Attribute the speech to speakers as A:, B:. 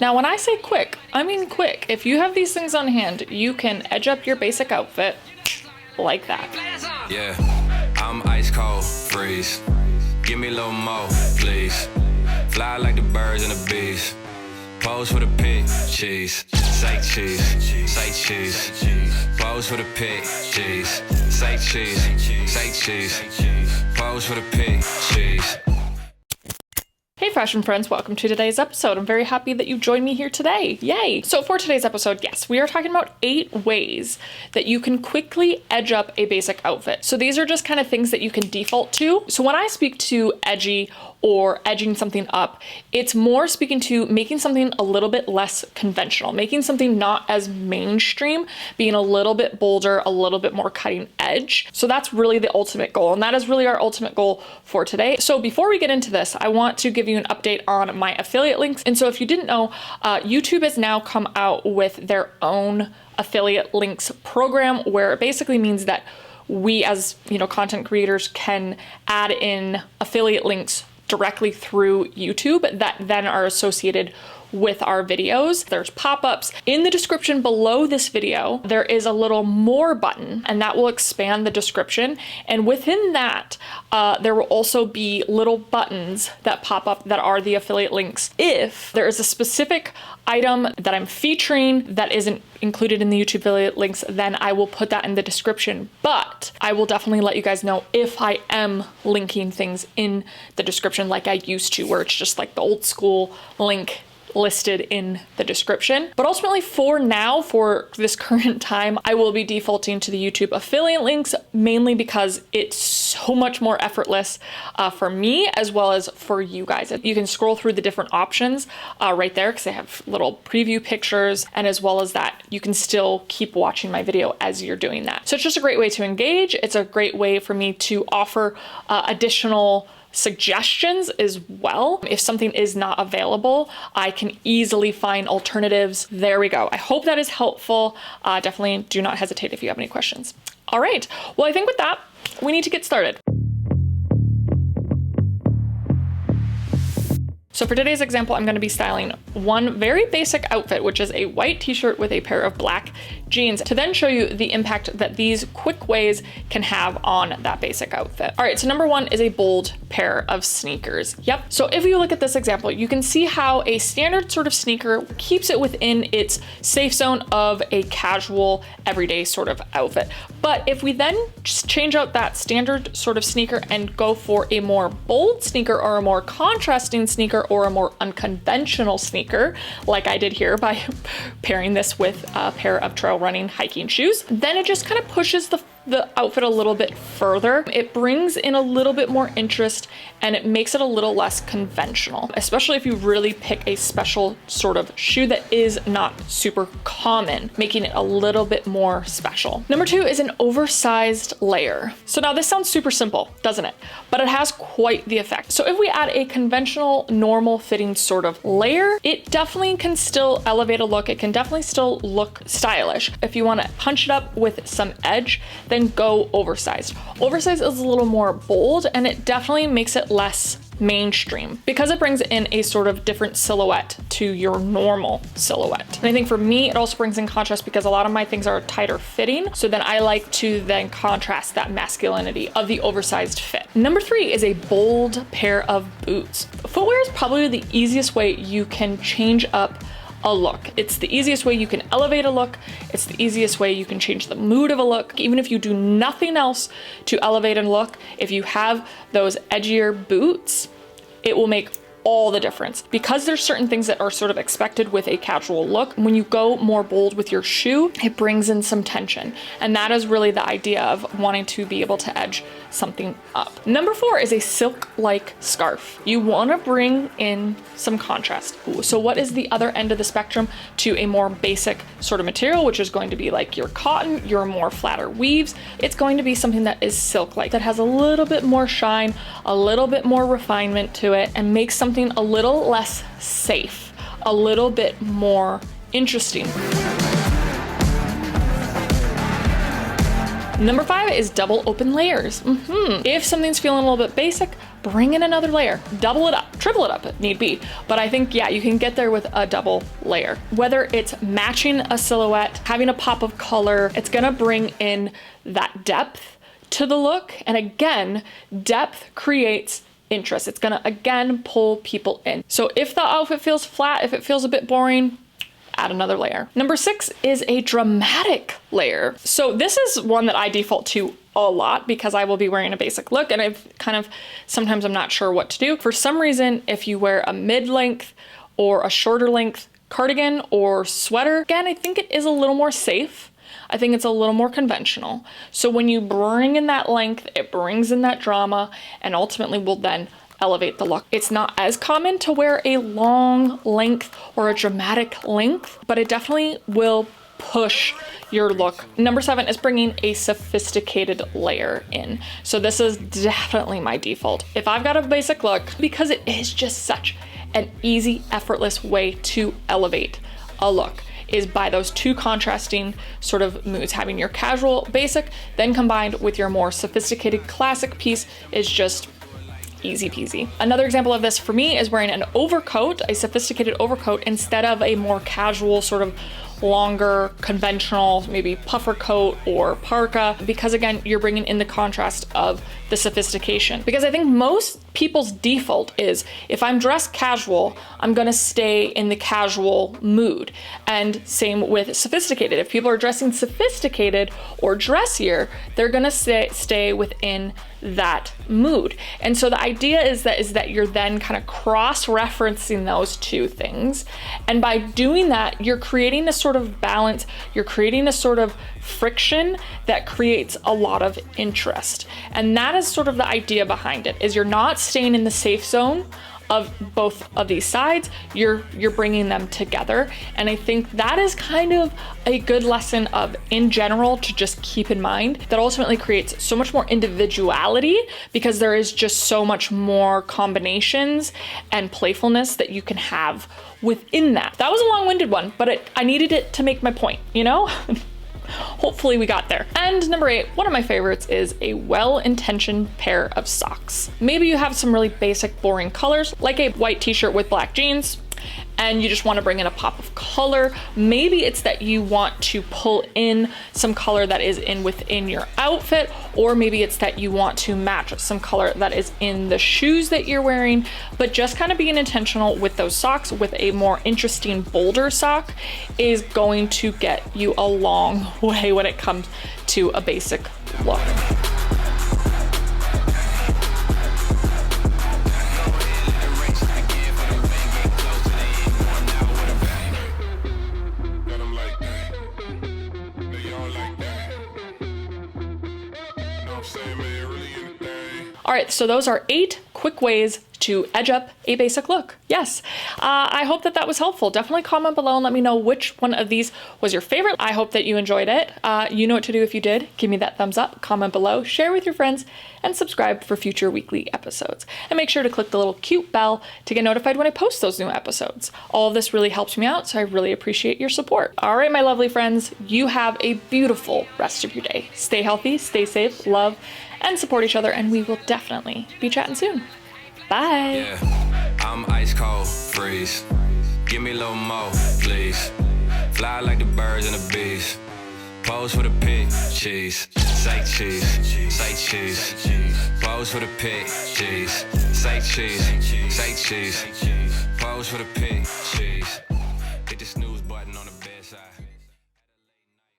A: Now, when I say quick, I mean quick. If you have these things on hand, you can edge up your basic outfit like that.
B: Yeah, I'm ice cold, freeze. Give me a little more, please. Fly like the birds and the bees. Pose for the pic, cheese. Say cheese, say cheese. Pose for the pic, cheese. Say cheese, say cheese. Pose for the pic, cheese.
A: Hey fashion friends, welcome to today's episode. I'm very happy that you joined me here today. Yay! So for today's episode, yes, we are talking about 8 ways that you can quickly edge up a basic outfit. So these are just kind of things that you can default to. So when I speak to edgy or edging something up, it's more speaking to making something a little bit less conventional, making something not as mainstream, being a little bit bolder, a little bit more cutting edge. So that's really the ultimate goal, and that is really our ultimate goal for today. So before we get into this, I want to give you an update on my affiliate links. And so if you didn't know, YouTube has now come out with their own affiliate links program, where it basically means that we as content creators can add in affiliate links directly through YouTube that then are associated with our videos. There's pop-ups. In the description below this video, there is a little more button, and that will expand the description. And within that, there will also be little buttons that pop up that are the affiliate links. If there is a specific item that I'm featuring that isn't included in the YouTube affiliate links, then I will put that in the description. But I will definitely let you guys know if I am linking things in the description like I used to, where it's just like the old school link listed in the description. But ultimately for now, for this current time, I will be defaulting to the YouTube affiliate links, mainly because it's so much more effortless for me as well as for you guys. You can scroll through the different options right there because they have little preview pictures, and as well as that, you can still keep watching my video as you're doing that. So it's just a great way to engage. It's a great way for me to offer additional suggestions as well. If something is not available, I can easily find alternatives. There we go. I hope that is helpful. Definitely do not hesitate if you have any questions. All right. Well, I think with that, we need to get started. So for today's example, I'm going to be styling one very basic outfit, which is a white t-shirt with a pair of black jeans, to then show you the impact that these quick ways can have on that basic outfit. All right, so number one is a bold pair of sneakers. Yep, so if you look at this example, you can see how a standard sort of sneaker keeps it within its safe zone of a casual, everyday sort of outfit. But if we then just change out that standard sort of sneaker and go for a more bold sneaker or a more contrasting sneaker or a more unconventional sneaker, like I did here by pairing this with a pair of trail running hiking shoes, then it just kind of pushes the outfit a little bit further. It brings in a little bit more interest and it makes it a little less conventional, especially if you really pick a special sort of shoe that is not super common, making it a little bit more special. Number two is an oversized layer. So now this sounds super simple, doesn't it? But it has quite the effect. So if we add a conventional, normal fitting sort of layer, it definitely can still elevate a look. It can definitely still look stylish. If you want to punch it up with some edge, then go oversized. Oversized is a little more bold, and it definitely makes it less mainstream because it brings in a sort of different silhouette to your normal silhouette. And I think for me, it also brings in contrast because a lot of my things are tighter fitting. So then I like to then contrast that masculinity of the oversized fit. Number three is a bold pair of boots. Footwear is probably the easiest way you can change up a look. It's the easiest way you can elevate a look. It's the easiest way you can change the mood of a look. Even if you do nothing else to elevate a look, if you have those edgier boots, it will make all the difference. Because there's certain things that are sort of expected with a casual look, when you go more bold with your shoe, it brings in some tension. And that is really the idea of wanting to be able to edge something up. Number four is a silk-like scarf. You want to bring in some contrast. So what is the other end of the spectrum to a more basic sort of material, which is going to be like your cotton, your more flatter weaves? It's going to be something that is silk-like, that has a little bit more shine, a little bit more refinement to it, and makes something a little less safe, a little bit more interesting. Number five is double open layers. If something's feeling a little bit basic, bring in another layer, double it up, triple it up if need be. But I think, yeah, you can get there with a double layer. Whether it's matching a silhouette, having a pop of color, it's gonna bring in that depth to the look. And again, depth creates interest. It's gonna, again, pull people in. So if the outfit feels flat, if it feels a bit boring, add another layer. Number 6 is a dramatic layer. So this is one that I default to a lot because I will be wearing a basic look and I've kind of, sometimes I'm not sure what to do. For some reason, if you wear a mid-length or a shorter length cardigan or sweater, again, I think it is a little more safe. I think it's a little more conventional. So when you bring in that length, it brings in that drama and ultimately will then elevate the look. It's not as common to wear a long length or a dramatic length, but it definitely will push your look. Number 7 is bringing a sophisticated layer in. So this is definitely my default. If I've got a basic look, because it is just such an easy, effortless way to elevate a look, is by those two contrasting sort of moods. Having your casual basic, then combined with your more sophisticated classic piece is just easy peasy. Another example of this for me is wearing an overcoat, a sophisticated overcoat, instead of a more casual sort of longer, conventional, maybe puffer coat or parka, because again, you're bringing in the contrast of the sophistication. Because I think most people's default is, if I'm dressed casual, I'm gonna stay in the casual mood. And same with sophisticated. If people are dressing sophisticated or dressier, they're gonna stay within that mood. And so the idea is that you're then kind of cross-referencing those two things. And by doing that, you're creating a sort of balance, you're creating a sort of friction that creates a lot of interest. And that is sort of the idea behind it, is you're not staying in the safe zone of both of these sides, you're bringing them together. And I think that is kind of a good lesson of, in general, to just keep in mind that ultimately creates so much more individuality, because there is just so much more combinations and playfulness that you can have within that. That was a long-winded one, but I needed it to make my point, you know? Hopefully we got there. And number 8, one of my favorites, is a well-intentioned pair of socks. Maybe you have some really basic, boring colors, like a white t-shirt with black jeans, and you just want to bring in a pop of color. Maybe it's that you want to pull in some color that is within your outfit, or maybe it's that you want to match some color that is in the shoes that you're wearing, but just kind of being intentional with those socks, with a more interesting, bolder sock, is going to get you a long way when it comes to a basic look. All right, so those are 8 quick ways to edge up a basic look. Yes, I hope that was helpful. Definitely comment below and let me know which one of these was your favorite. I hope that you enjoyed it. You know what to do if you did. Give me that thumbs up, comment below, share with your friends, and subscribe for future weekly episodes. And make sure to click the little cute bell to get notified when I post those new episodes. All of this really helps me out, so I really appreciate your support. All right, my lovely friends, you have a beautiful rest of your day. Stay healthy, stay safe, love, and support each other, and we will definitely be chatting soon. Bye.
B: Yeah, I'm ice cold, freeze. Give me a little more, please. Fly like the birds and the bees. Pose for the pic, cheese. Say cheese, say cheese. Pose for the pic, cheese. Say cheese, say cheese. Pose for the pic, cheese. Hit the snooze button on the